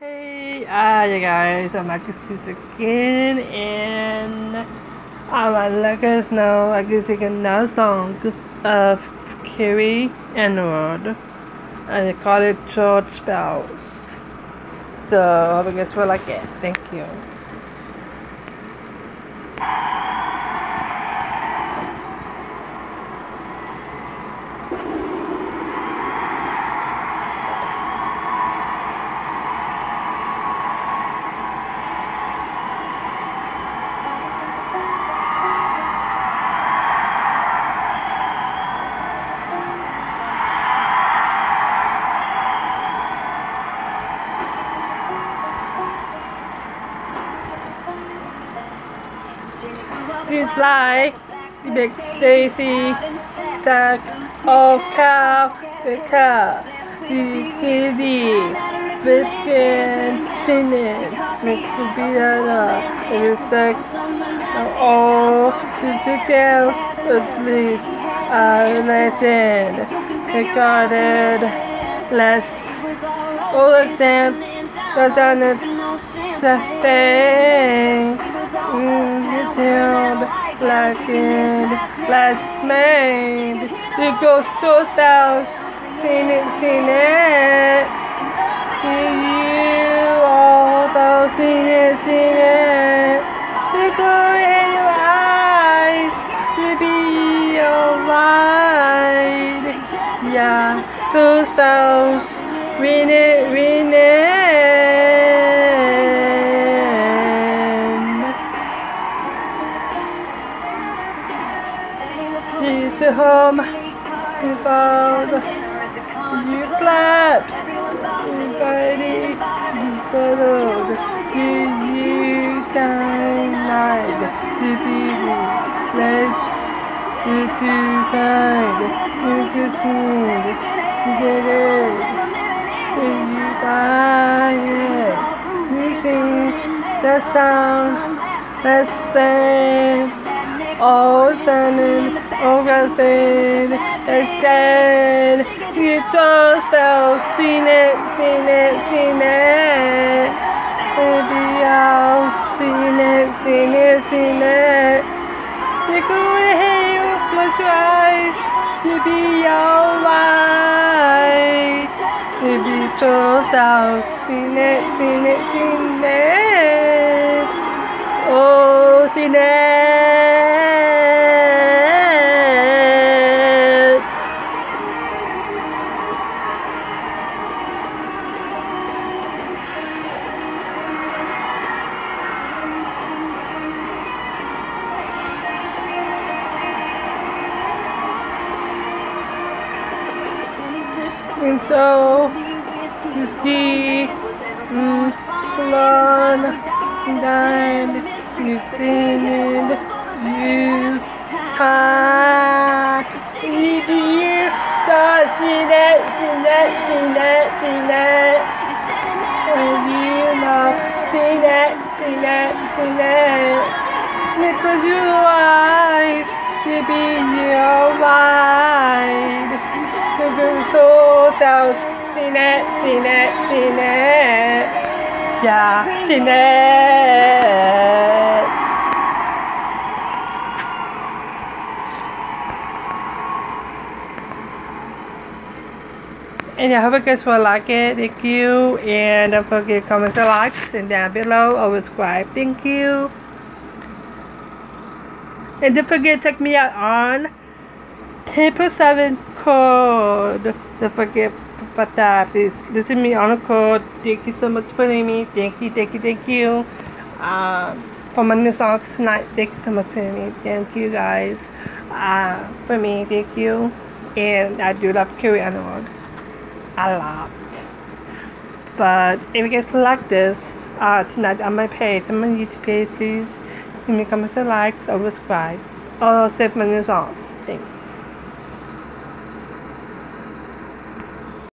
Hey, you guys, I'm Marcus again, and I want to let us know I can sing another song of Carrie Underwood, and they call it Short Spells. So, I hope you guys will like it. Thank you. This like the daisy sack of cow, the cow, the baby, biscuit, tinted, Mr. Beater, and the sex of all the girls at least legend, regarded less all the dance, the donuts, the thing. Blackened, last made, the ghost so spells, seen it, see you all those seen it, the glory in your eyes, to be your light, yeah, those spells, read it. To home, you found, you clapped, everybody, you followed, you night, you TV, you too kind, you good food, you did it, you died, you sing, that sound, that stand. All standing, all gasping, it's dead. You just fell, seen it. Baby, I'll seen it. You could hear you with your eyes, you be alright. Baby, just out, seen it. Oh, seen it. And so, you ski, salon, dined, you cleaned, you high, you start, see that, and you love, see that, because your eyes, you be your mind. So down, seen it, yeah, seen it. And I hope you guys will like it. Thank you, and don't forget comments and likes, and down below or subscribe. Thank you, and don't forget to check me out on 10% code. Don't forget about that. Please listen to me on the code. Thank you so much for me. Thank you. For my new songs tonight. Thank you so much for me. Thank you guys. For me, thank you. And I do love Carrie Underwood a lot. But if you guys like this tonight on my page, on my YouTube page, please send me comments and likes or subscribe. Or save my new songs. Thanks.